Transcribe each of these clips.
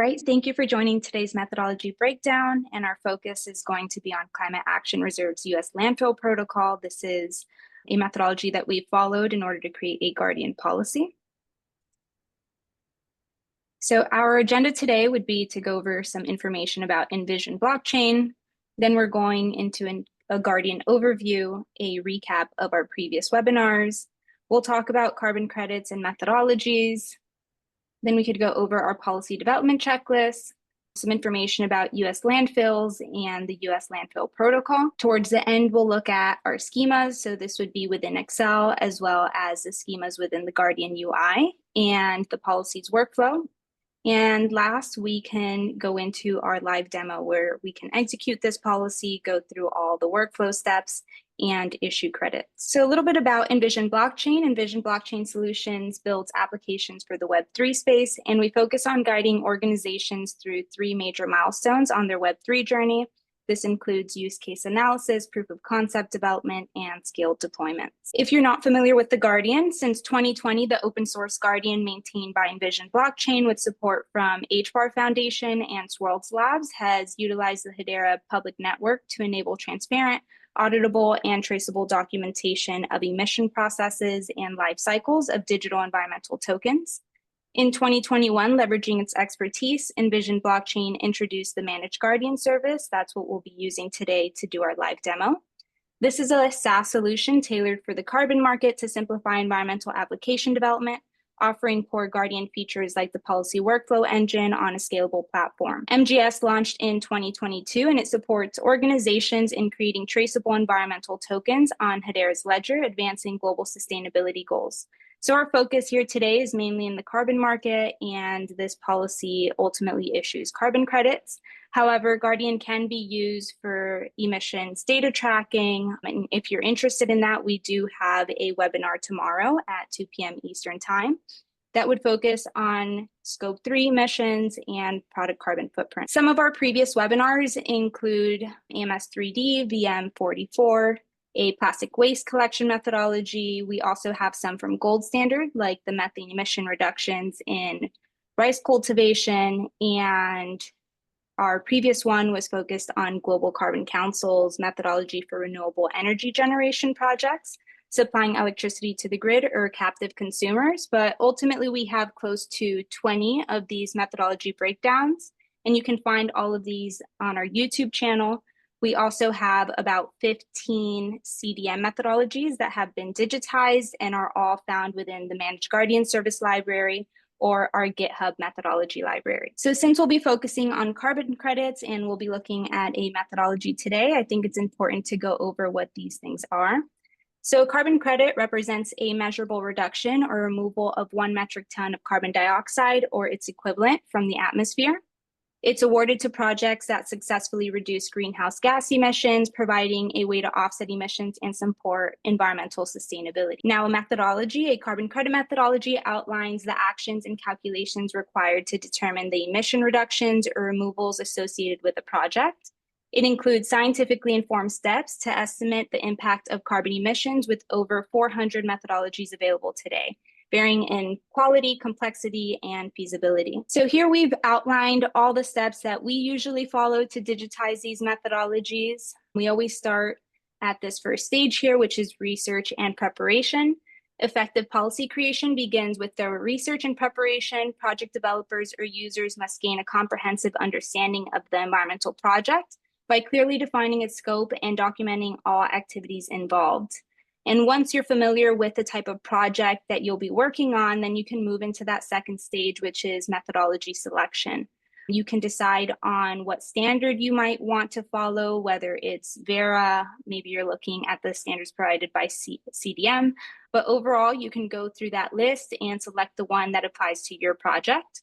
right, thank you for joining today's methodology breakdown, and our focus is going to be on Climate Action Reserve's U.S. Landfill Protocol. This is a methodology that we've followed in order to create a Guardian policy. So our agenda today would be to go over some information about Envision blockchain. Then we're going into a Guardian overview, a recap of our previous webinars. We'll talk about carbon credits and methodologies. Then we could go over our policy development checklist, some information about U.S. landfills and the U.S. Landfill Protocol. Towards the end, we'll look at our schemas. So this would be within Excel, as well as the schemas within the Guardian UI and the policies workflow. And last, we can go into our live demo where we can execute this policy, go through all the workflow steps, and issue credits. So a little bit about Envision blockchain. Envision blockchain solutions builds applications for the Web3 space, and we focus on guiding organizations through 3 major milestones on their Web3 journey. This includes use case analysis, proof of concept development, and scaled deployments. If you're not familiar with the Guardian, since 2020, the open source Guardian maintained by Envision blockchain with support from HBAR Foundation and Swirlds Labs has utilized the hedera public network to enable transparent, auditable, and traceable documentation of emission processes and life cycles of digital environmental tokens. In 2021, leveraging its expertise, Envision blockchain introduced the Managed Guardian service. That's what we'll be using today to do our live demo. This is a SaaS solution tailored for the carbon market to simplify environmental application development, offering core Guardian features like the policy workflow engine on a scalable platform. MGS launched in 2022, and it supports organizations in creating traceable environmental tokens on hedera's ledger, advancing global sustainability goals. So our focus here today is mainly in the carbon market, and this policy ultimately issues carbon credits. However, Guardian can be used for emissions data tracking. And if you're interested in that, we do have a webinar tomorrow at 2 p.m. Eastern Time that would focus on Scope 3 emissions and product carbon footprint. Some of our previous webinars include AMS 3D, VM44, a plastic waste collection methodology. We also have some from Gold Standard, like the methane emission reductions in rice cultivation, and our previous one was focused on Global Carbon Council's methodology for renewable energy generation projects, supplying electricity to the grid or captive consumers. But ultimately, we have close to 20 of these methodology breakdowns, and you can find all of these on our YouTube channel. We also have about 15 CDM methodologies that have been digitized and are all found within the Managed Guardian Service Library or our GitHub methodology library. So since we'll be focusing on carbon credits and we'll be looking at a methodology today, I think it's important to go over what these things are. So carbon credit represents a measurable reduction or removal of 1 metric ton of carbon dioxide or its equivalent from the atmosphere. It's awarded to projects that successfully reduce greenhouse gas emissions, providing a way to offset emissions and support environmental sustainability. Now, a carbon credit methodology outlines the actions and calculations required to determine the emission reductions or removals associated with a project. It includes scientifically informed steps to estimate the impact of carbon emissions with over 400 methodologies available today, varying in quality, complexity, and feasibility. So here we've outlined all the steps that we usually follow to digitize these methodologies. We always start at this first stage here, which is research and preparation. Effective policy creation begins with thorough research and preparation. Project developers or users must gain a comprehensive understanding of the environmental project by clearly defining its scope and documenting all activities involved. And once you're familiar with the type of project that you'll be working on, then you can move into that second stage, which is methodology selection. You can decide on what standard you might want to follow, whether it's Vera, maybe you're looking at the standards provided by CDM, but overall you can go through that list and select the one that applies to your project.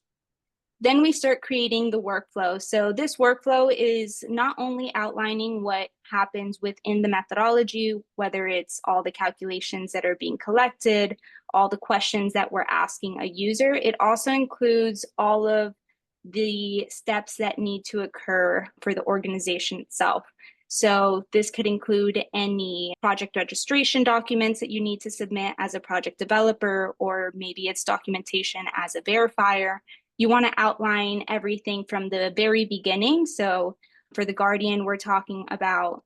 Then we start creating the workflow. So this workflow is not only outlining what happens within the methodology, whether it's all the calculations that are being collected, all the questions that we're asking a user, it also includes all of the steps that need to occur for the organization itself. So this could include any project registration documents that you need to submit as a project developer, or maybe it's documentation as a verifier. You want to outline everything from the very beginning. So for the Guardian, we're talking about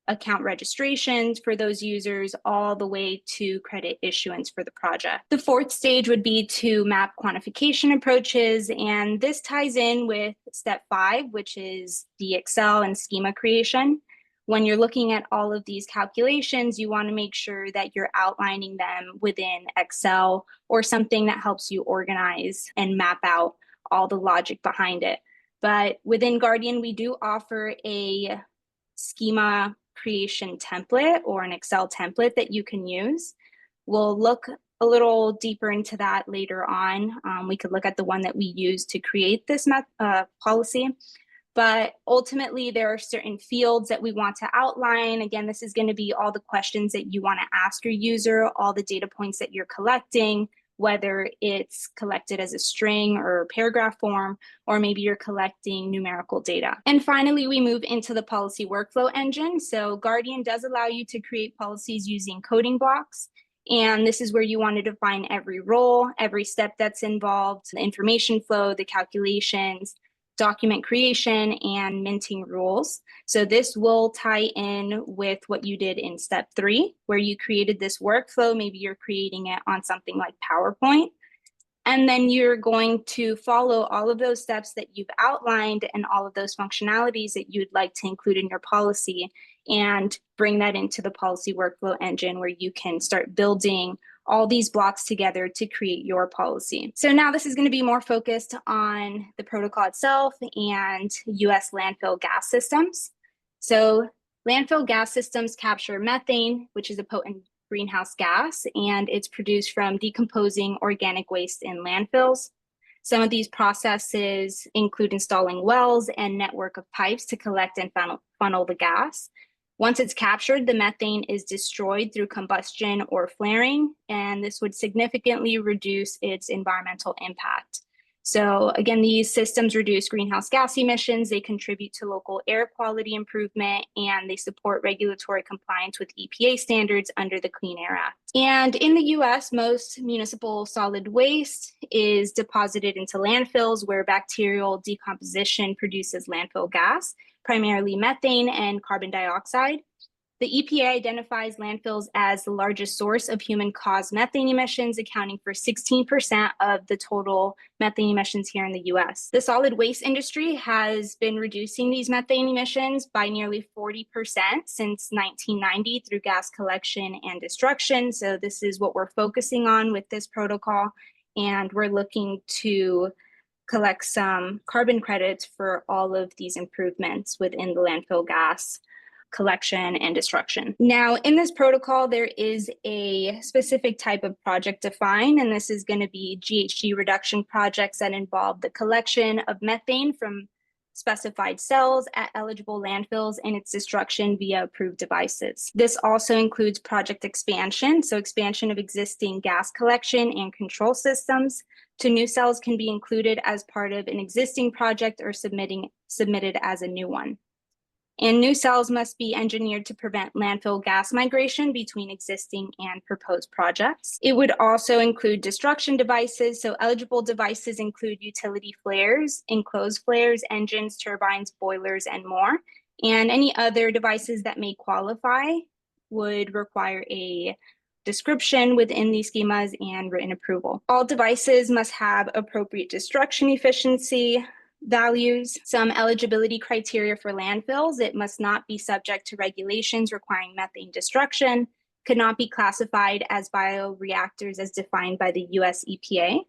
account registrations for those users all the way to credit issuance for the project. The fourth stage would be to map quantification approaches, and this ties in with step 5, which is the Excel and schema creation. When you're looking at all of these calculations, you want to make sure that you're outlining them within Excel or something that helps you organize and map out all the logic behind it. But within Guardian, we do offer a schema creation template or an Excel template that you can use. We'll look a little deeper into that later on. We could look at the one that we use to create this policy. But ultimately, there are certain fields that we want to outline. Again, this is going to be all the questions that you want to ask your user, all the data points that you're collecting, whether it's collected as a string or paragraph form, or maybe you're collecting numerical data. And finally, we move into the policy workflow engine. So Guardian does allow you to create policies using coding blocks. And this is where you want to define every role, every step that's involved, the information flow, the calculations, document creation, and minting rules. So this will tie in with what you did in step 3, where you created this workflow. Maybe you're creating it on something like PowerPoint. And then you're going to follow all of those steps that you've outlined and all of those functionalities that you'd like to include in your policy and bring that into the policy workflow engine where you can start building all these blocks together to create your policy. So now this is going to be more focused on the protocol itself and US landfill gas systems. So landfill gas systems capture methane, which is a potent greenhouse gas, and it's produced from decomposing organic waste in landfills. Some of these processes include installing wells and network of pipes to collect and funnel the gas. Once it's captured, the methane is destroyed through combustion or flaring, and this would significantly reduce its environmental impact. So again, these systems reduce greenhouse gas emissions, they contribute to local air quality improvement, and they support regulatory compliance with EPA standards under the Clean Air Act. And in the US, most municipal solid waste is deposited into landfills where bacterial decomposition produces landfill gas, primarily methane and carbon dioxide. The EPA identifies landfills as the largest source of human-caused methane emissions, accounting for 16% of the total methane emissions here in the US. The solid waste industry has been reducing these methane emissions by nearly 40% since 1990 through gas collection and destruction. So this is what we're focusing on with this protocol, and we're looking to collect some carbon credits for all of these improvements within the landfill gas collection and destruction. Now, in this protocol, there is a specific type of project defined, and this is going to be GHG reduction projects that involve the collection of methane from specified cells at eligible landfills and its destruction via approved devices. This also includes project expansion, so expansion of existing gas collection and control systems to new cells can be included as part of an existing project or submitted as a new one. And new cells must be engineered to prevent landfill gas migration between existing and proposed projects. It would also include destruction devices. So eligible devices include utility flares, enclosed flares, engines, turbines, boilers, and more. And any other devices that may qualify would require a description within these schemas and written approval. All devices must have appropriate destruction efficiency values, some eligibility criteria for landfills. It must not be subject to regulations requiring methane destruction, could not be classified as bioreactors as defined by the US EPA.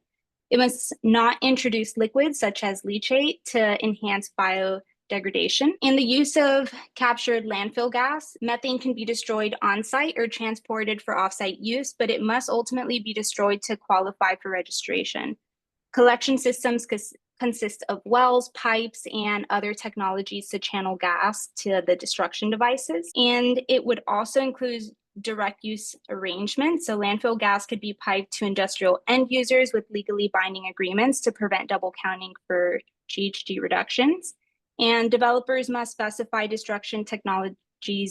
It must not introduce liquids such as leachate to enhance biodegradation. In the use of captured landfill gas, methane can be destroyed on-site or transported for off-site use, but it must ultimately be destroyed to qualify for registration. Collection systems consist of wells, pipes, and other technologies to channel gas to the destruction devices. And it would also include direct use arrangements. So landfill gas could be piped to industrial end users with legally binding agreements to prevent double counting for GHG reductions. And developers must specify destruction technologies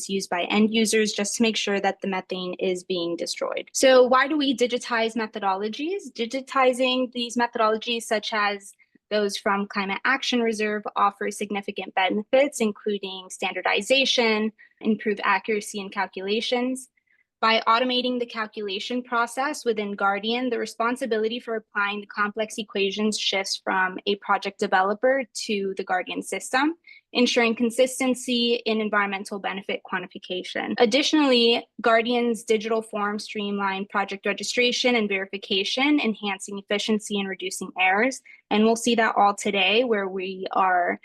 used by end users just to make sure that the methane is being destroyed. So why do we digitize methodologies? Digitizing these methodologies such as Those from Climate Action Reserve offer significant benefits, including standardization, improved accuracy in calculations. By automating the calculation process within Guardian, the responsibility for applying the complex equations shifts from a project developer to the Guardian system, ensuring consistency in environmental benefit quantification. Additionally, Guardian's digital forms streamline project registration and verification, enhancing efficiency and reducing errors. And we'll see that all today, where we are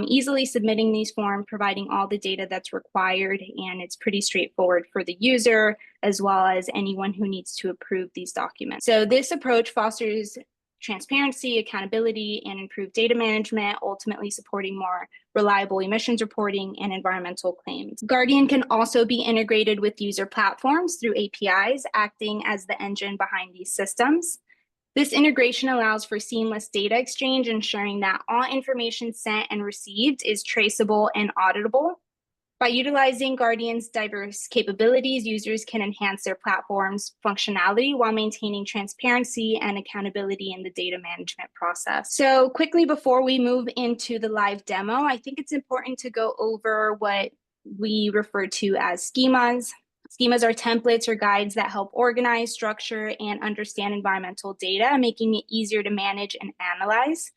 easily submitting these forms, providing all the data that's required, and it's pretty straightforward for the user as well as anyone who needs to approve these documents. So this approach fosters transparency, accountability, and improved data management, ultimately supporting more reliable emissions reporting and environmental claims. Guardian can also be integrated with user platforms through APIs, acting as the engine behind these systems. This integration allows for seamless data exchange, ensuring that all information sent and received is traceable and auditable. By utilizing Guardian's diverse capabilities, users can enhance their platform's functionality while maintaining transparency and accountability in the data management process. So quickly, before we move into the live demo, I think it's important to go over what we refer to as schemas. Schemas are templates or guides that help organize, structure, and understand environmental data, making it easier to manage and analyze.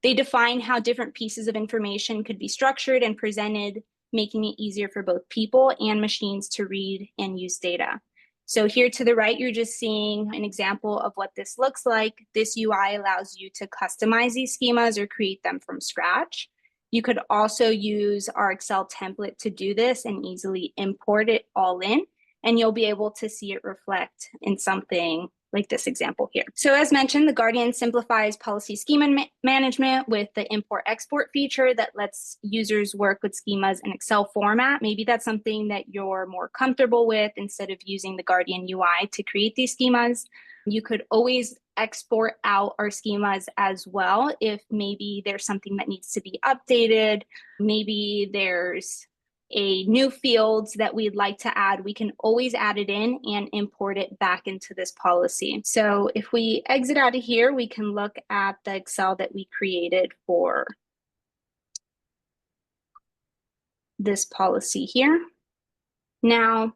They define how different pieces of information could be structured and presented, making it easier for both people and machines to read and use data. So here to the right, you're just seeing an example of what this looks like. This UI allows you to customize these schemas or create them from scratch. You could also use our Excel template to do this and easily import it all in, and you'll be able to see it reflect in something like this example here. So as mentioned, the Guardian simplifies policy schema management with the import-export feature that lets users work with schemas in Excel format. Maybe that's something that you're more comfortable with instead of using the Guardian UI to create these schemas. You could always export out our schemas as well if maybe there's something that needs to be updated. Maybe there's a new fields that we'd like to add. We can always add it in and import it back into this policy. So if we exit out of here, we can look at the Excel that we created for this policy here. Now,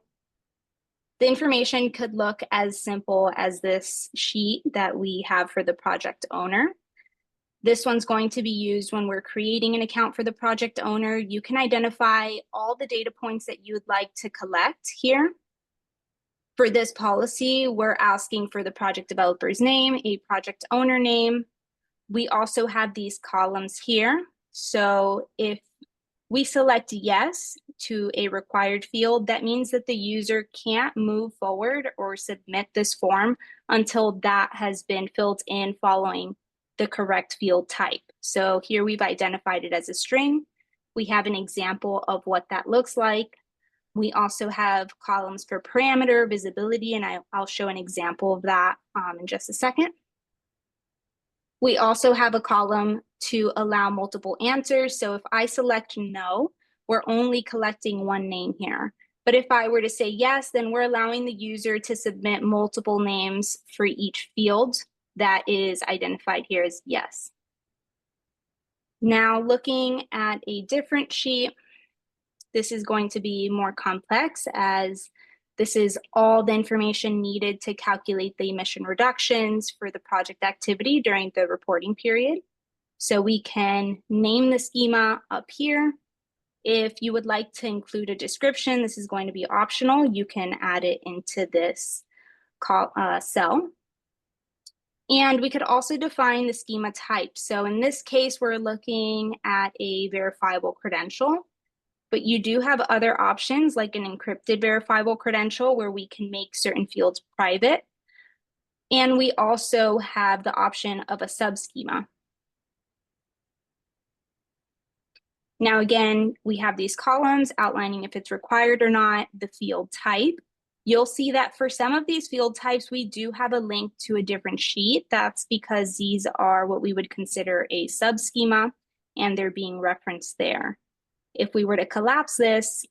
the information could look as simple as this sheet that we have for the project owner. This one's going to be used when we're creating an account for the project owner. You can identify all the data points that you'd like to collect here. For this policy, we're asking for the project developer's name, a project owner name. We also have these columns here. So if we select yes to a required field, that means that the user can't move forward or submit this form until that has been filled in following the correct field type. So here we've identified it as a string. We have an example of what that looks like. We also have columns for parameter, visibility, and I'll show an example of that in just a second. We also have a column to allow multiple answers. So if I select no, we're only collecting one name here. But if I were to say yes, then we're allowing the user to submit multiple names for each field that is identified here as yes. Now looking at a different sheet, this is going to be more complex as this is all the information needed to calculate the emission reductions for the project activity during the reporting period. So we can name the schema up here. If you would like to include a description, this is going to be optional. You can add it into this cell. And we could also define the schema type. So in this case, we're looking at a verifiable credential, but you do have other options like an encrypted verifiable credential where we can make certain fields private. And we also have the option of a subschema. Now, again, we have these columns outlining if it's required or not, the field type. You'll see that for some of these field types, we do have a link to a different sheet. That's because these are what we would consider a subschema, and they're being referenced there. If we were to collapse this,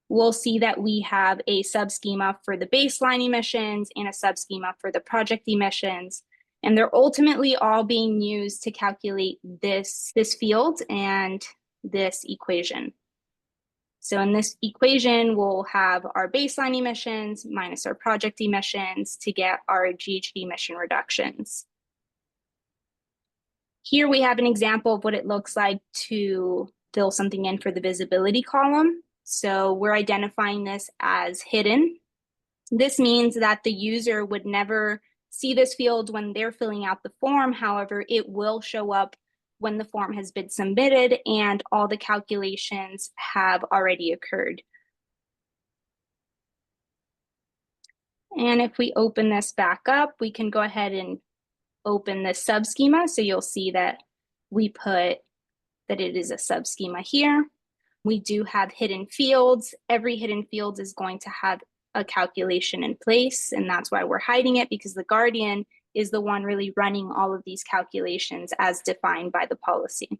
we'll see that we have a subschema for the baseline emissions and a subschema for the project emissions. And they're ultimately all being used to calculate this field and this equation. So in this equation, we'll have our baseline emissions minus our project emissions to get our GHG emission reductions. Here we have an example of what it looks like to fill something in for the visibility column. So we're identifying this as hidden. This means that the user would never see this field when they're filling out the form. However, it will show up when the form has been submitted and all the calculations have already occurred. And if we open this back up, we can go ahead and open the subschema. So you'll see that we put that it is a subschema here. We do have hidden fields. Every hidden field is going to have a calculation in place, and that's why we're hiding it, because the guardian is the one really running all of these calculations as defined by the policy.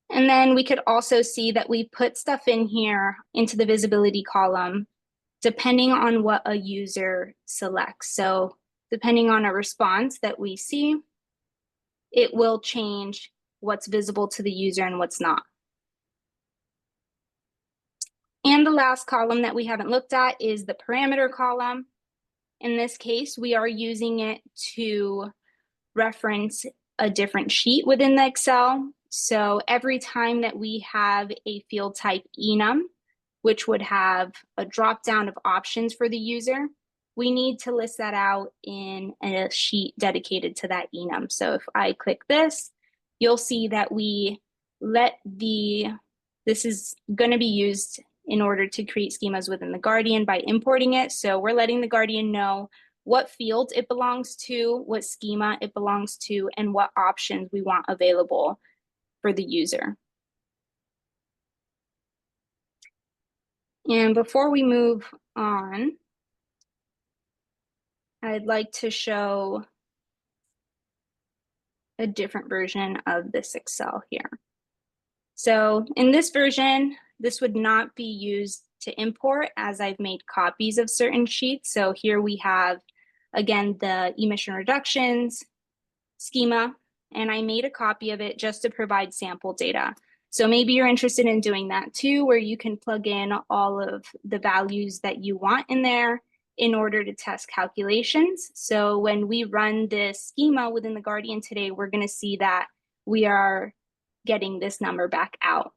And then we could also see that we put stuff in here into the visibility column depending on what a user selects. So depending on a response that we see, it will change what's visible to the user and what's not. And the last column that we haven't looked at is the parameter column. In this case, we are using it to reference a different sheet within the Excel. So every time that we have a field type enum, which would have a drop down of options for the user, we need to list that out in a sheet dedicated to that enum. So if I click this, you'll see that we let this is going to be used in order to create schemas within the Guardian by importing it. So we're letting the Guardian know what field it belongs to, what schema it belongs to, and what options we want available for the user. And before we move on, I'd like to show a different version of this Excel here. So in this version, this would not be used to import, as I've made copies of certain sheets. So here we have, again, the emission reductions schema, and I made a copy of it just to provide sample data. So maybe you're interested in doing that too, where you can plug in all of the values that you want in there in order to test calculations. So when we run this schema within the Guardian today, we're going to see that we are getting this number back out.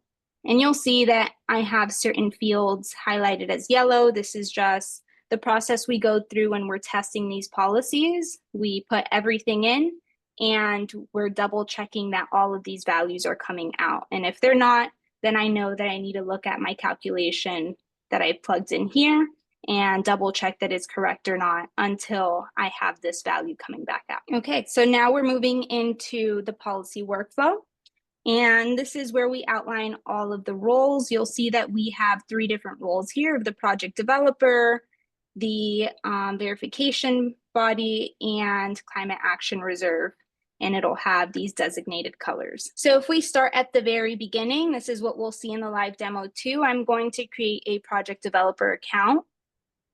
And you'll see that I have certain fields highlighted as yellow. This is just the process we go through when we're testing these policies. We put everything in, and we're double checking that all of these values are coming out. And if they're not, then I know that I need to look at my calculation that I plugged in here and double check that it's correct or not until I have this value coming back out. Okay, so now we're moving into the policy workflow. And this is where we outline all of the roles. You'll see that we have 3 different roles here: the project developer, the verification body, and climate action reserve. And it'll have these designated colors. So if we start at the very beginning, this is what we'll see in the live demo too. I'm going to create a project developer account.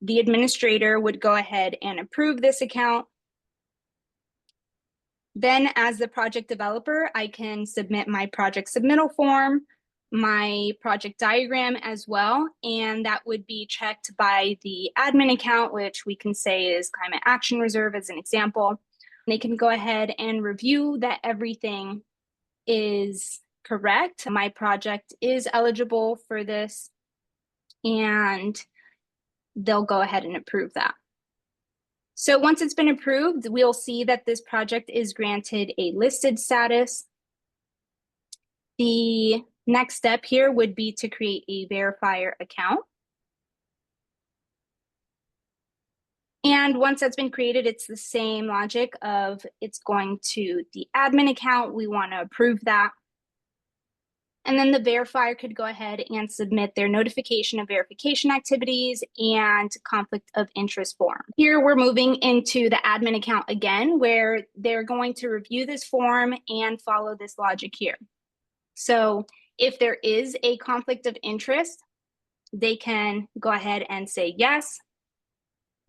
The administrator would go ahead and approve this account. Then as the project developer, I can submit my project submittal form, my project diagram as well, and that would be checked by the admin account, which we can say is Climate Action Reserve as an example. They can go ahead and review that everything is correct. My project is eligible for this, and they'll go ahead and approve that. So once it's been approved, we'll see that this project is granted a listed status. The next step here would be to create a verifier account. And once that's been created, it's the same logic of it's going to the admin account. We want to approve that. And then the verifier could go ahead and submit their notification of verification activities and conflict of interest form. Here we're moving into the admin account again, where they're going to review this form and follow this logic here. So if there is a conflict of interest, they can go ahead and say yes.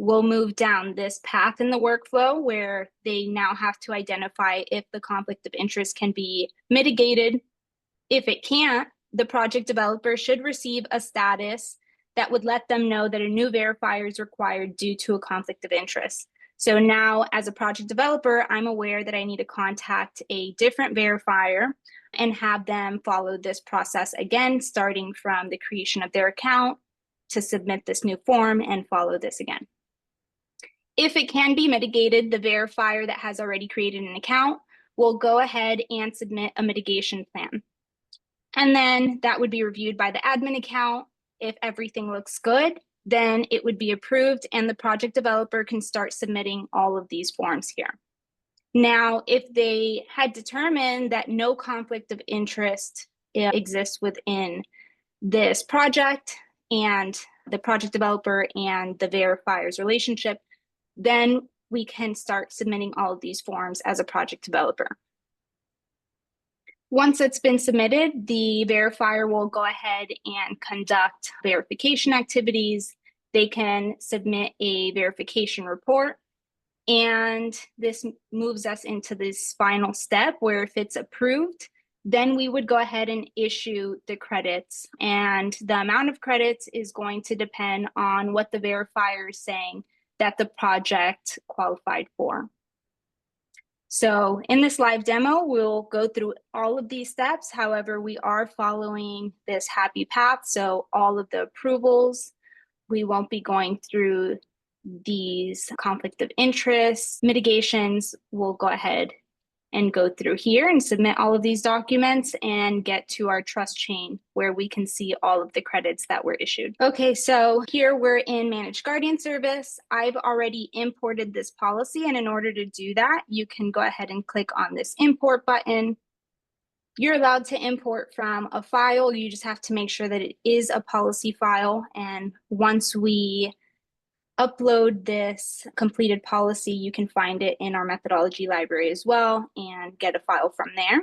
will move down this path in the workflow where they now have to identify if the conflict of interest can be mitigated. If it can't, the project developer should receive a status that would let them know that a new verifier is required due to a conflict of interest. So now, as a project developer, I'm aware that I need to contact a different verifier and have them follow this process again, starting from the creation of their account to submit this new form and follow this again. If it can be mitigated, the verifier that has already created an account will go ahead and submit a mitigation plan. And then that would be reviewed by the admin account. If everything looks good, then it would be approved and the project developer can start submitting all of these forms here. Now, if they had determined that no conflict of interest exists within this project and the project developer and the verifier's relationship, then we can start submitting all of these forms as a project developer. Once it's been submitted, the verifier will go ahead and conduct verification activities. They can submit a verification report. And this moves us into this final step where if it's approved, then we would go ahead and issue the credits. And the amount of credits is going to depend on what the verifier is saying that the project qualified for. So in this live demo, we'll go through all of these steps. However, we are following this happy path. So all of the approvals, we won't be going through these conflict of interest mitigations. We'll go ahead and go through here and submit all of these documents and get to our trust chain where we can see all of the credits that were issued. Okay, so here we're in Managed Guardian Service. I've already imported this policy, and in order to do that, you can go ahead and click on this import button. You're allowed to import from a file. You just have to make sure that it is a policy file. And once we upload this completed policy, you can find it in our methodology library as well and get a file from there.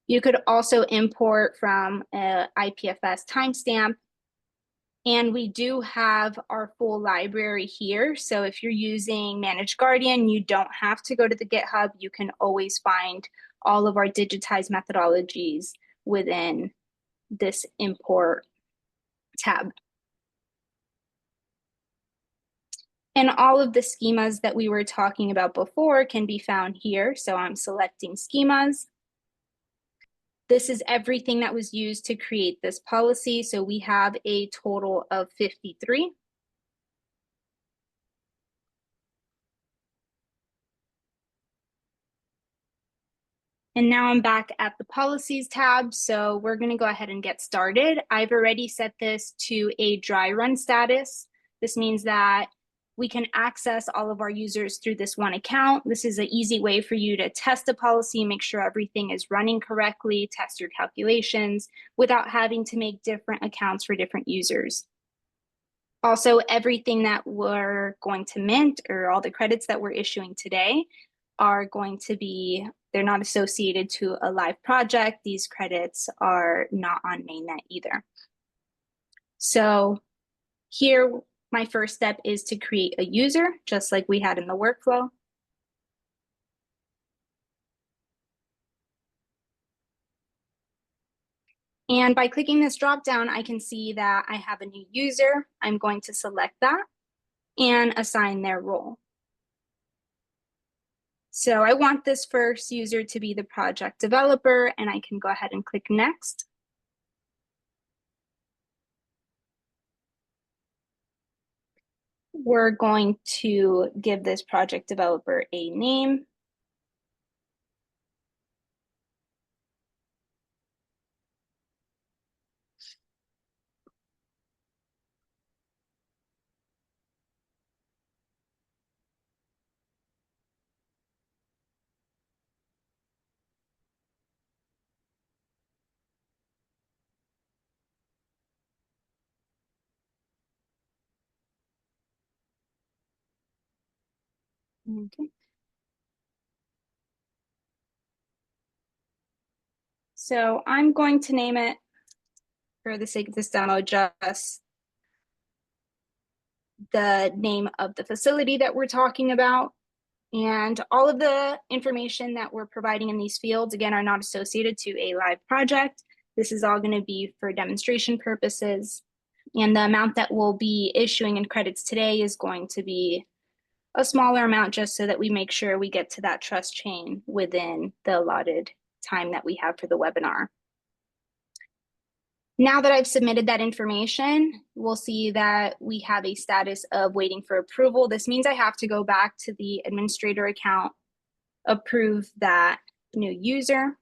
You could also import from an IPFS timestamp. And we do have our full library here. So if you're using Managed Guardian, you don't have to go to the GitHub. You can always find all of our digitized methodologies within this import tab. And all of the schemas that we were talking about before can be found here. So I'm selecting schemas. This is everything that was used to create this policy. So we have a total of 53. And now I'm back at the policies tab. So we're going to go ahead and get started. I've already set this to a dry run status. This means that we can access all of our users through this one account. This is an easy way for you to test a policy, make sure everything is running correctly, test your calculations without having to make different accounts for different users. Also, everything that we're going to mint or all the credits that we're issuing today are going to be, they're not associated to a live project. These credits are not on mainnet either. So here, my first step is to create a user, just like we had in the workflow. And by clicking this dropdown, I can see that I have a new user. I'm going to select that and assign their role. So I want this first user to be the project developer, and I can go ahead and click next. We're going to give this project developer a name. Okay. So I'm going to name it, for the sake of this demo, just the name of the facility that we're talking about. And all of the information that we're providing in these fields, again, are not associated to a live project. This is all going to be for demonstration purposes. And the amount that we'll be issuing in credits today is going to be a smaller amount just so that we make sure we get to that trust chain within the allotted time that we have for the webinar. Now that I've submitted that information, we'll see that we have a status of waiting for approval. This means I have to go back to the administrator account, approve that new user.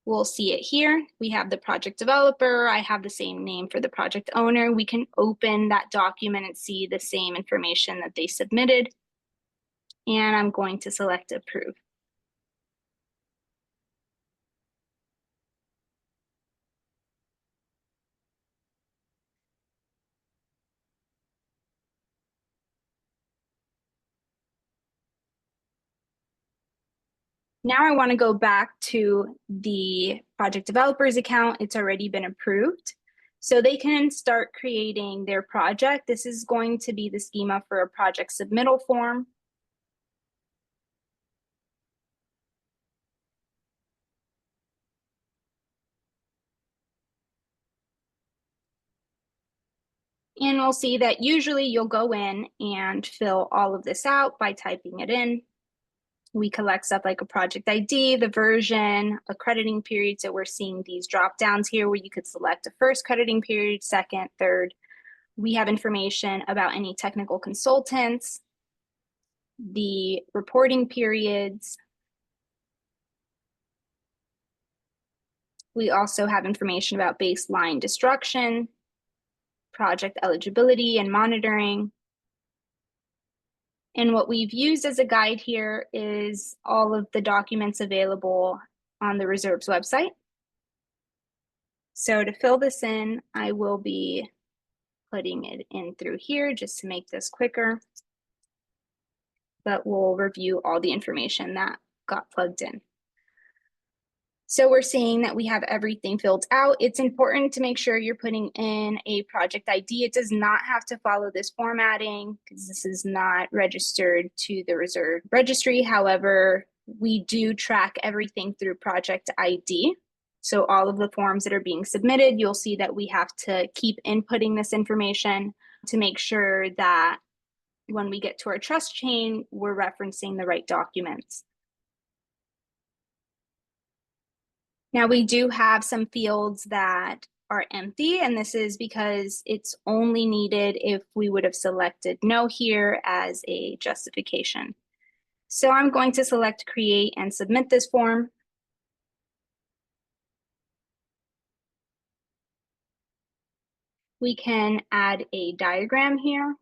We'll see it here. We have the project developer. I have the same name for the project owner. We can open that document and see the same information that they submitted. And I'm going to select approve. Now I want to go back to the project developer's account. It's already been approved. So they can start creating their project. This is going to be the schema for a project submittal form. And we'll see that usually you'll go in and fill all of this out by typing it in. We collect stuff like a project ID, the version, a crediting period. So we're seeing these drop downs here where you could select a first crediting period, second, third. We have information about any technical consultants, the reporting periods. We also have information about baseline destruction, project eligibility and monitoring. And what we've used as a guide here is all of the documents available on the reserves website. So to fill this in, I will be putting it in through here just to make this quicker. But we'll review all the information that got plugged in. So we're seeing that we have everything filled out. It's important to make sure you're putting in a project ID. It does not have to follow this formatting because this is not registered to the reserve registry. However, we do track everything through project ID. So all of the forms that are being submitted, you'll see that we have to keep inputting this information to make sure that when we get to our trust chain, we're referencing the right documents. Now we do have some fields that are empty, and this is because it's only needed if we would have selected no here as a justification. So I'm going to select create and submit this form. We can add a diagram here.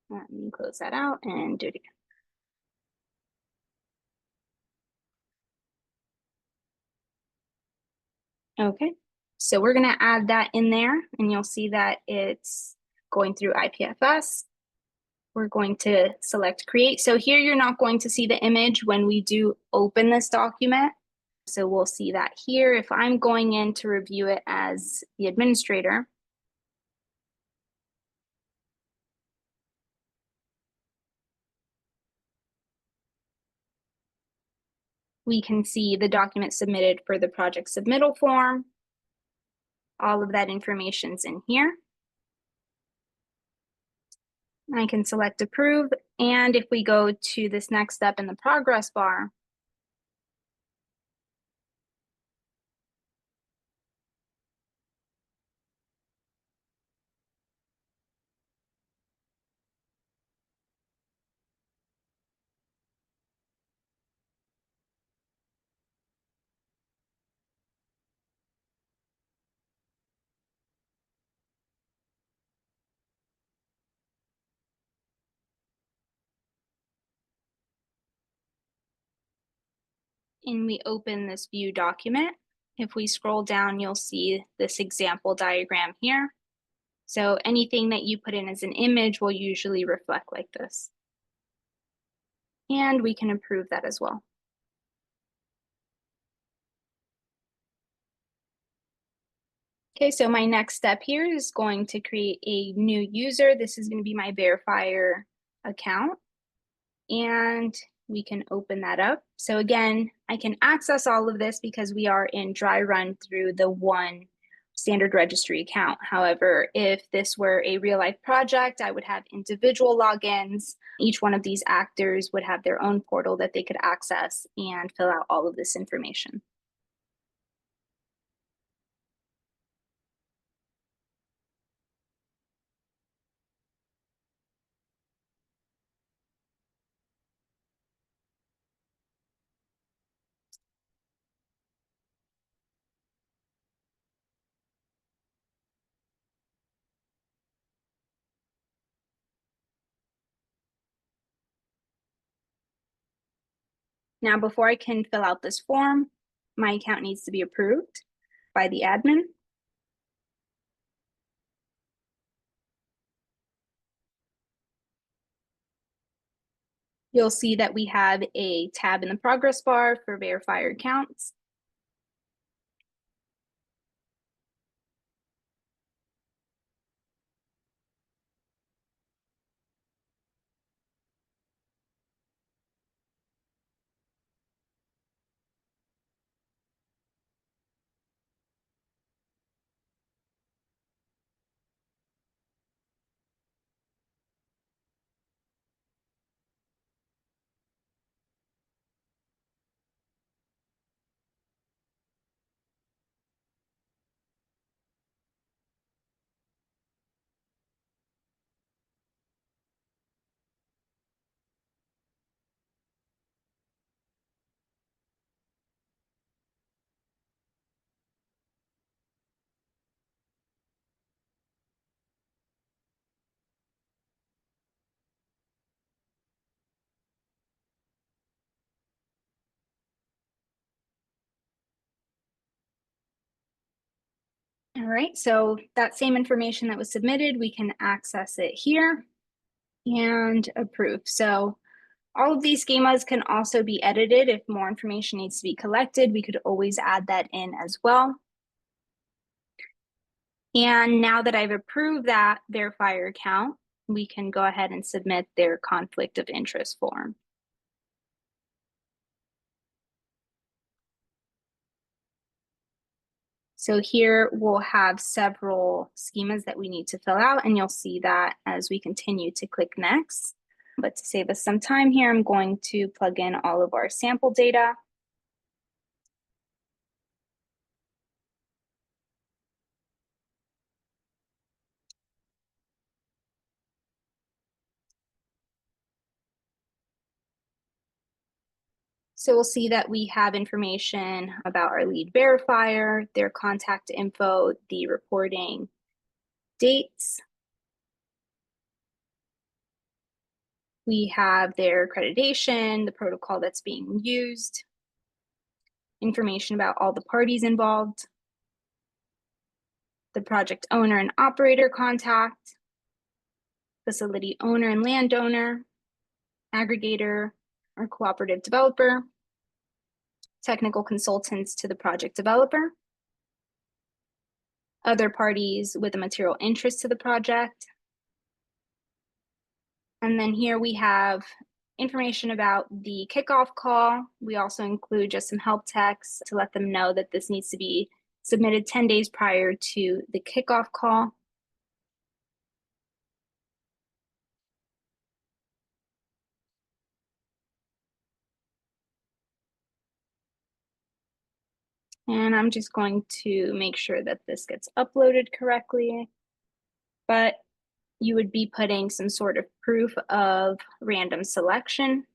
Let me close that out and do it again. Okay, so we're gonna add that in there and you'll see that it's going through IPFS. We're going to select create. So here you're not going to see the image when we do open this document. So we'll see that here. If I'm going in to review it as the administrator, we can see the document submitted for the project submittal form. All of that information's in here. I can select approve. And if we go to this next step in the progress bar, and we open this view document, if we scroll down, you'll see this example diagram here. So anything that you put in as an image will usually reflect like this. And we can approve that as well. Okay, so my next step here is going to create a new user. This is going to be my verifier account. And we can open that up. So again, I can access all of this because we are in dry run through the one standard registry account. However, if this were a real life project, I would have individual logins. Each one of these actors would have their own portal that they could access and fill out all of this information. Now, before I can fill out this form, my account needs to be approved by the admin. You'll see that we have a tab in the progress bar for verifier accounts. All right, so that same information that was submitted, we can access it here and approve. So all of these schemas can also be edited if more information needs to be collected. We could always add that in as well. And now that I've approved that verifier account, we can go ahead and submit their conflict of interest form. So here we'll have several schemas that we need to fill out, and you'll see that as we continue to click next. But to save us some time here, I'm going to plug in all of our sample data. So we'll see that we have information about our lead verifier, their contact info, the reporting dates. We have their accreditation, the protocol that's being used, information about all the parties involved, the project owner and operator contact, facility owner and landowner, aggregator or cooperative developer, technical consultants to the project developer, other parties with a material interest to the project. And then here we have information about the kickoff call. We also include just some help text to let them know that this needs to be submitted 10 days prior to the kickoff call. And I'm just going to make sure that this gets uploaded correctly. But you would be putting some sort of proof of random selection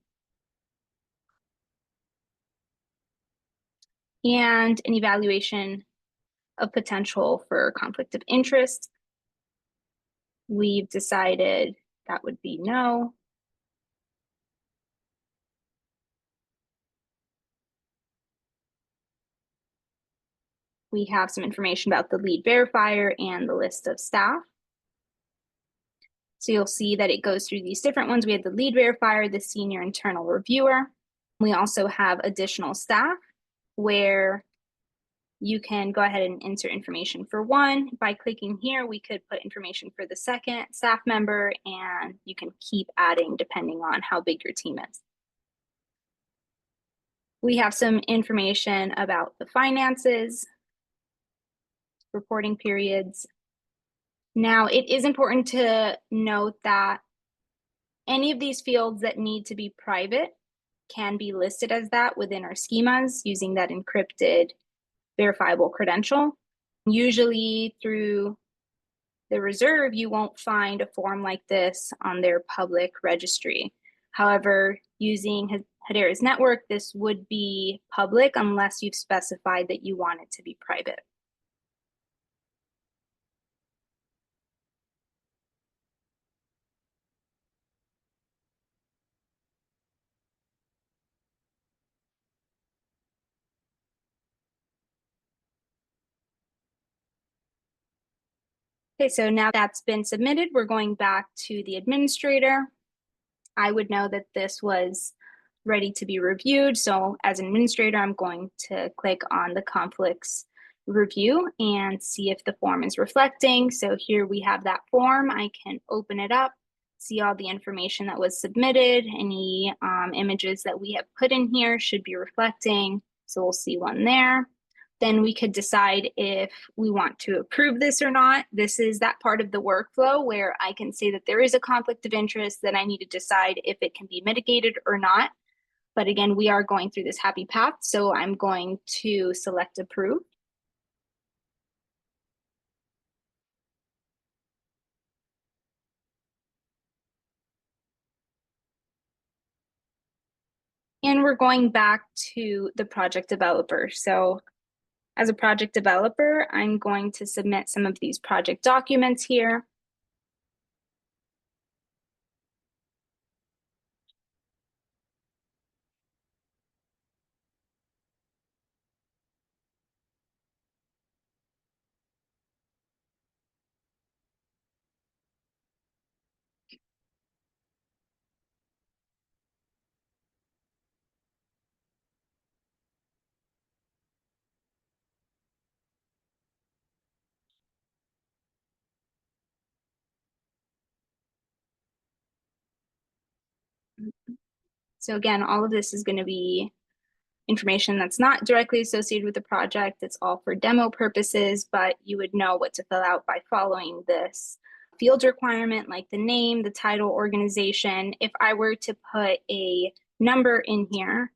and an evaluation of potential for conflict of interest. We've decided that would be no. We have some information about the lead verifier and the list of staff. So you'll see that it goes through these different ones. We have the lead verifier, the senior internal reviewer. We also have additional staff where you can go ahead and insert information for one. By clicking here, we could put information for the second staff member, and you can keep adding depending on how big your team is. We have some information about the finances, reporting periods. Now, it is important to note that any of these fields that need to be private can be listed as that within our schemas using that encrypted verifiable credential. Usually through the reserve, you won't find a form like this on their public registry. However, using Hedera's network, this would be public unless you've specified that you want it to be private. Okay, so now that's been submitted, we're going back to the administrator. I would know that this was ready to be reviewed. So as an administrator, I'm going to click on the conflicts review and see if the form is reflecting. So here we have that form. I can open it up, see all the information that was submitted. Any images that we have put in here should be reflecting. So we'll see one there. Then we could decide if we want to approve this or not. This is that part of the workflow where I can say that there is a conflict of interest, that I need to decide if it can be mitigated or not. But again, we are going through this happy path, so I'm going to select approve. And we're going back to the project developer. So as a project developer, I'm going to submit some of these project documents here. So again, all of this is going to be information that's not directly associated with the project. It's all for demo purposes, but you would know what to fill out by following this field requirement, like the name, the title, organization. If I were to put a number in here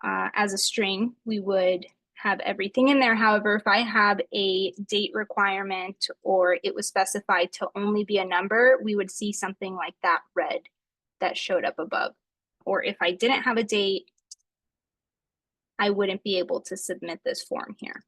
as a string, we would have everything in there. However, if I have a date requirement or it was specified to only be a number, we would see something like that red that showed up above. Or if I didn't have a date, I wouldn't be able to submit this form here.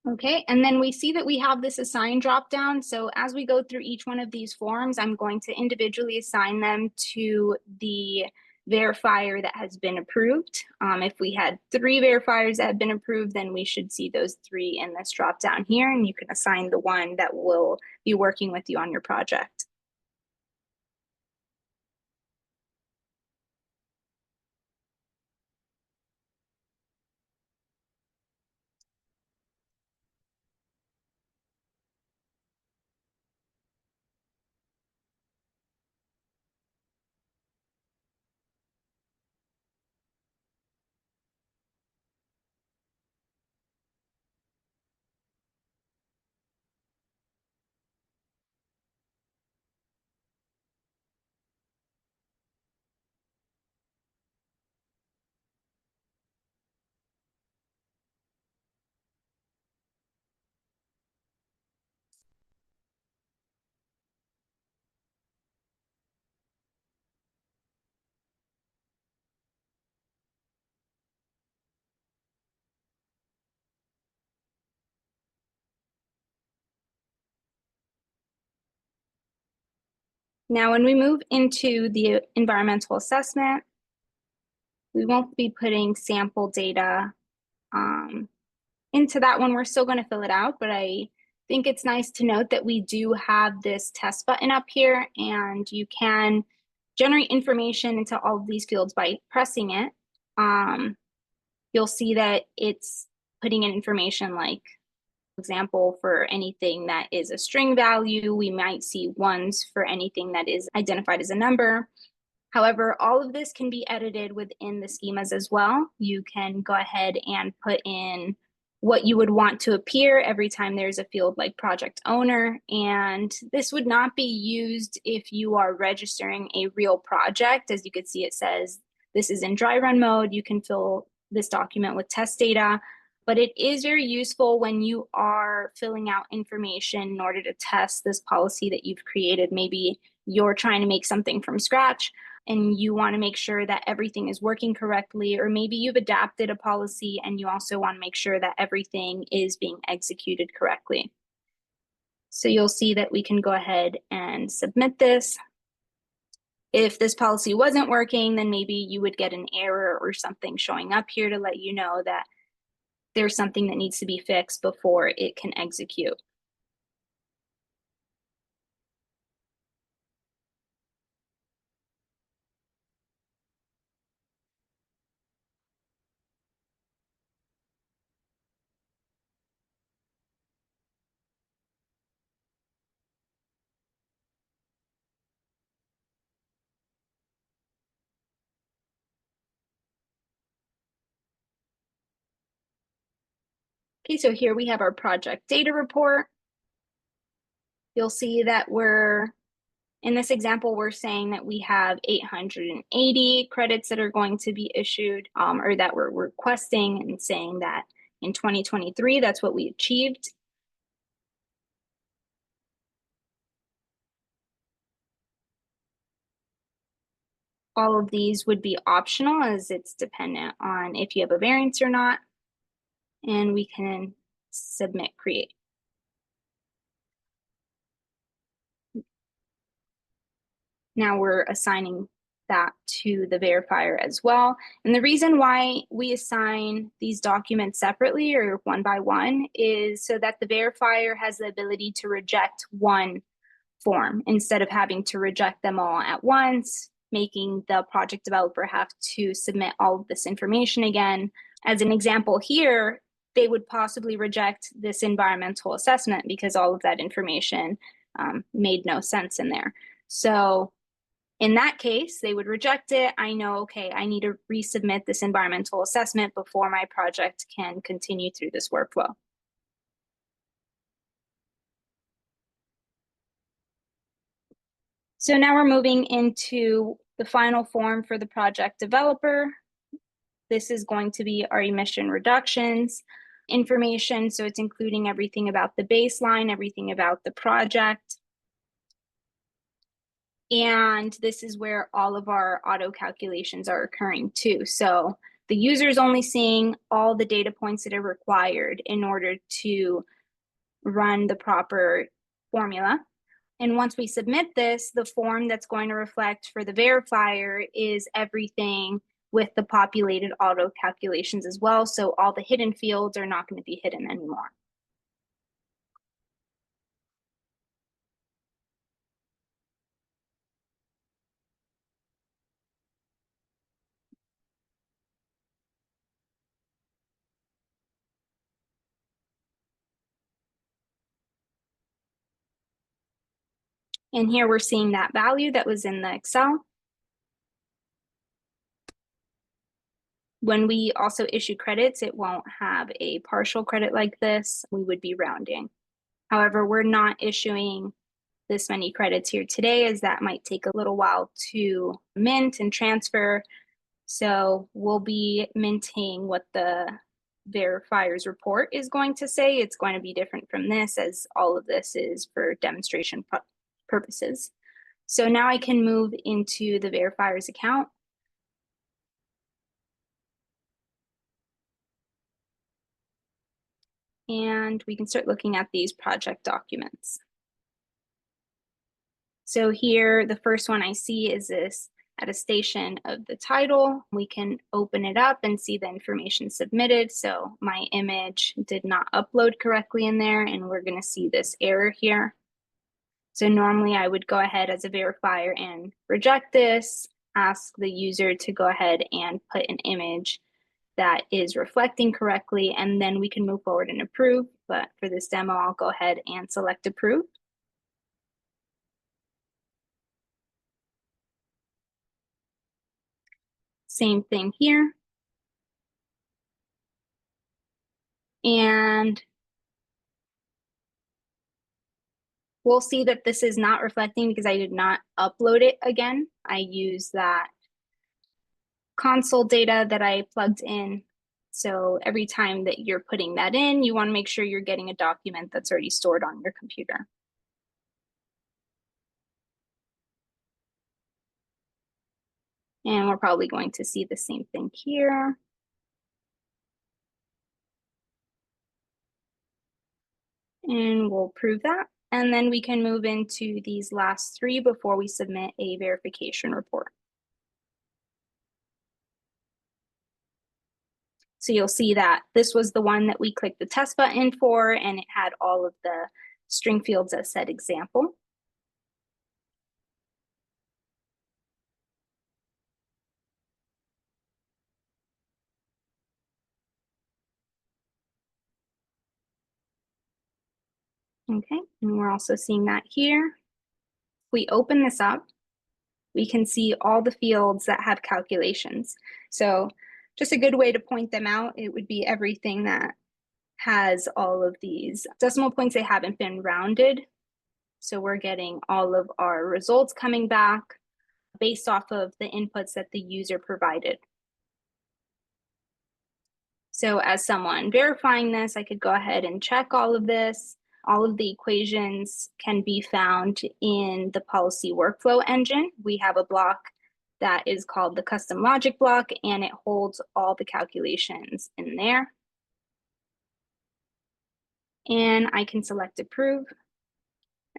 Okay, and then we see that we have this assign dropdown. So as we go through each one of these forms, I'm going to individually assign them to the verifier that has been approved. If we had 3 verifiers that have been approved, then we should see those 3 in this dropdown here, and you can assign the one that will be working with you on your project. Now, when we move into the environmental assessment, we won't be putting sample data into that one. We're still going to fill it out, but I think it's nice to note that we do have this test button up here, and you can generate information into all of these fields by pressing it. You'll see that it's putting in information like, for example, for anything that is a string value, we might see ones for anything that is identified as a number. However, all of this can be edited within the schemas as well. You can go ahead and put in what you would want to appear every time there's a field like project owner. And this would not be used if you are registering a real project. As you can see, it says this is in dry run mode. You can fill this document with test data, but it is very useful when you are filling out information in order to test this policy that you've created. Maybe you're trying to make something from scratch and you want to make sure that everything is working correctly, or maybe you've adapted a policy and you also want to make sure that everything is being executed correctly. So you'll see that we can go ahead and submit this. If this policy wasn't working, then maybe you would get an error or something showing up here to let you know that there's something that needs to be fixed before it can execute. Okay, so here we have our project data report. You'll see that in this example, we're saying that we have 880 credits that are going to be issued, or that we're requesting, and saying that in 2023, that's what we achieved. All of these would be optional as it's dependent on if you have a variance or not. And we can submit create. Now we're assigning that to the verifier as well. And the reason why we assign these documents separately or one by one is so that the verifier has the ability to reject one form instead of having to reject them all at once, making the project developer have to submit all of this information again. As an example here, they would possibly reject this environmental assessment because all of that information made no sense in there. So in that case, they would reject it. I know, okay, I need to resubmit this environmental assessment before my project can continue through this workflow. So now we're moving into the final form for the project developer. This is going to be our emission reductions information. So it's including everything about the baseline, everything about the project. And this is where all of our auto calculations are occurring too. So the user is only seeing all the data points that are required in order to run the proper formula. And once we submit this, the form that's going to reflect for the verifier is everything with the populated auto calculations as well. So all the hidden fields are not going to be hidden anymore. And here we're seeing that value that was in the Excel. When we also issue credits, it won't have a partial credit like this. We would be rounding. However, we're not issuing this many credits here today, as that might take a little while to mint and transfer. So we'll be minting what the verifier's report is going to say. It's going to be different from this, as all of this is for demonstration purposes. So now I can move into the verifier's account. And we can start looking at these project documents. So here, the first one I see is this attestation of the title. We can open it up and see the information submitted. So my image did not upload correctly in there, and we're going to see this error here. So normally I would go ahead as a verifier and reject this, ask the user to go ahead and put an image that is reflecting correctly, and then we can move forward and approve. But for this demo, I'll go ahead and select approve. Same thing here. And we'll see that this is not reflecting because I did not upload it again. I use that console data that I plugged in. So every time that you're putting that in, you want to make sure you're getting a document that's already stored on your computer. And we're probably going to see the same thing here. And we'll prove that. And then we can move into these last three before we submit a verification report. So you'll see that this was the one that we clicked the test button for, and it had all of the string fields that said example. Okay, and we're also seeing that here. If we open this up, we can see all the fields that have calculations. So just a good way to point them out, it would be everything that has all of these decimal points. They haven't been rounded. So we're getting all of our results coming back based off of the inputs that the user provided. So as someone verifying this, I could go ahead and check all of this. All of the equations can be found in the policy workflow engine. We have a block that is called the custom logic block, and it holds all the calculations in there. And I can select approve.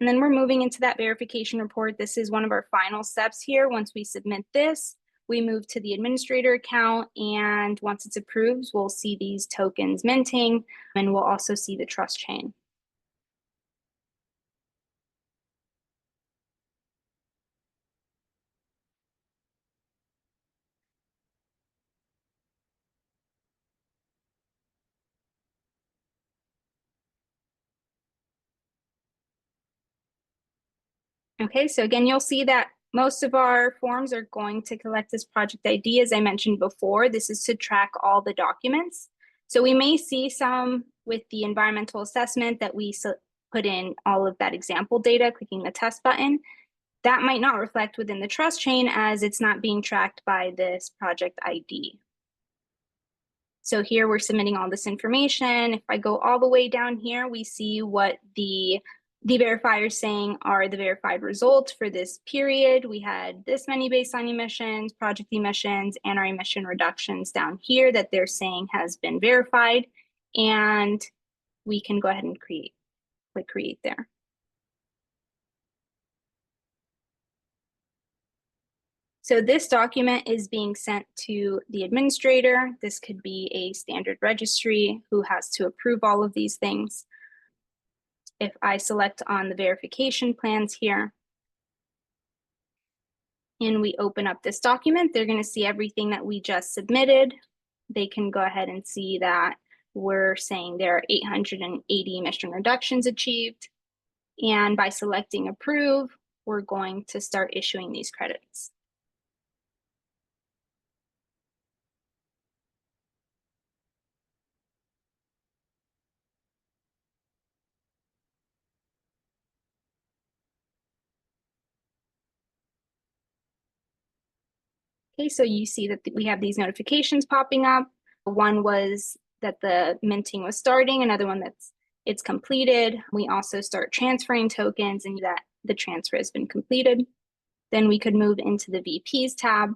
And then we're moving into that verification report. This is one of our final steps here. Once we submit this, we move to the administrator account, and once it's approved, we'll see these tokens minting, and we'll also see the trust chain. Okay, so again, you'll see that most of our forms are going to collect this project ID. As I mentioned before, this is to track all the documents. So we may see some with the environmental assessment that we put in all of that example data, clicking the test button. That might not reflect within the trust chain as it's not being tracked by this project ID. So here we're submitting all this information. If I go all the way down here, we see what the verifiers saying are the verified results for this period. We had this many baseline emissions, project emissions, and our emission reductions down here that they're saying has been verified. And we can go ahead and click create there. So this document is being sent to the administrator. This could be a standard registry who has to approve all of these things. If I select on the verification plans here, and we open up this document, they're going to see everything that we just submitted. They can go ahead and see that we're saying there are 880 emission reductions achieved. And by selecting approve, we're going to start issuing these credits. Okay, so you see that we have these notifications popping up. One was that the minting was starting, another one that's it's completed. We also start transferring tokens and that the transfer has been completed. Then we could move into the VPs tab.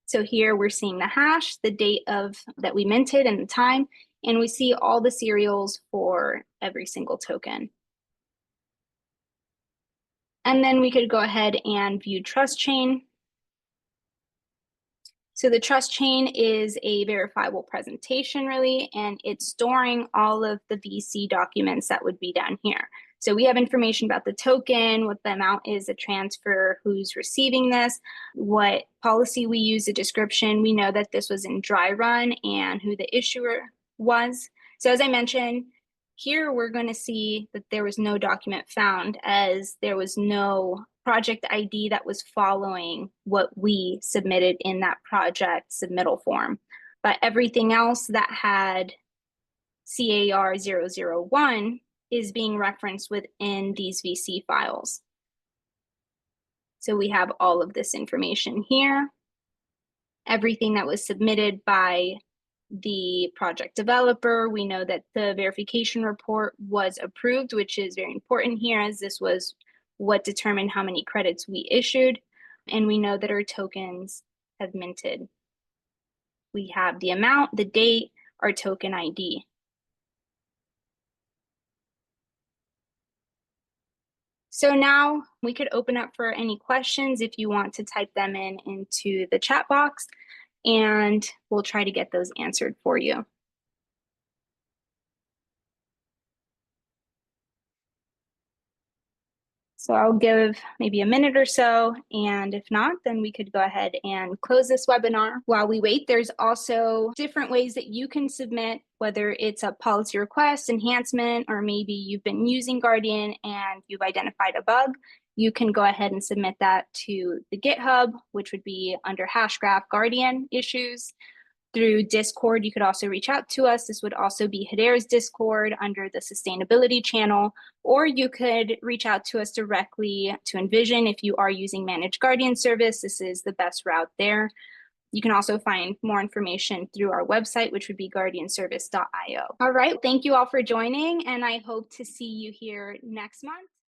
So here we're seeing the hash, the date of that we minted and the time, and we see all the serials for every single token. And then we could go ahead and view trust chain. So the trust chain is a verifiable presentation, really, and it's storing all of the VC documents that would be down here. So we have information about the token, what the amount is, the transfer, who's receiving this, what policy we use, the description. We know that this was in dry run and who the issuer was. So as I mentioned, here we're going to see that there was no document found, as there was no project ID that was following what we submitted in that project submittal form. But everything else that had CAR 001 is being referenced within these VC files. So we have all of this information here. Everything that was submitted by the project developer. We know that the verification report was approved, which is very important here, as this was what determined how many credits we issued. And we know that our tokens have minted. We have the amount, the date, our token ID. So now we could open up for any questions if you want to type them into the chat box, and we'll try to get those answered for you. So I'll give maybe a minute or so, and if not, then we could go ahead and close this webinar. While we wait, there's also different ways that you can submit, whether it's a policy request, enhancement, or maybe you've been using Guardian and you've identified a bug. You can go ahead and submit that to the GitHub, which would be under Hashgraph Guardian issues. Through Discord, you could also reach out to us. This would also be Hedera's Discord under the sustainability channel, or you could reach out to us directly to Envision. If you are using Managed Guardian service, this is the best route there. You can also find more information through our website, which would be guardianservice.io. All right, thank you all for joining, and I hope to see you here next month.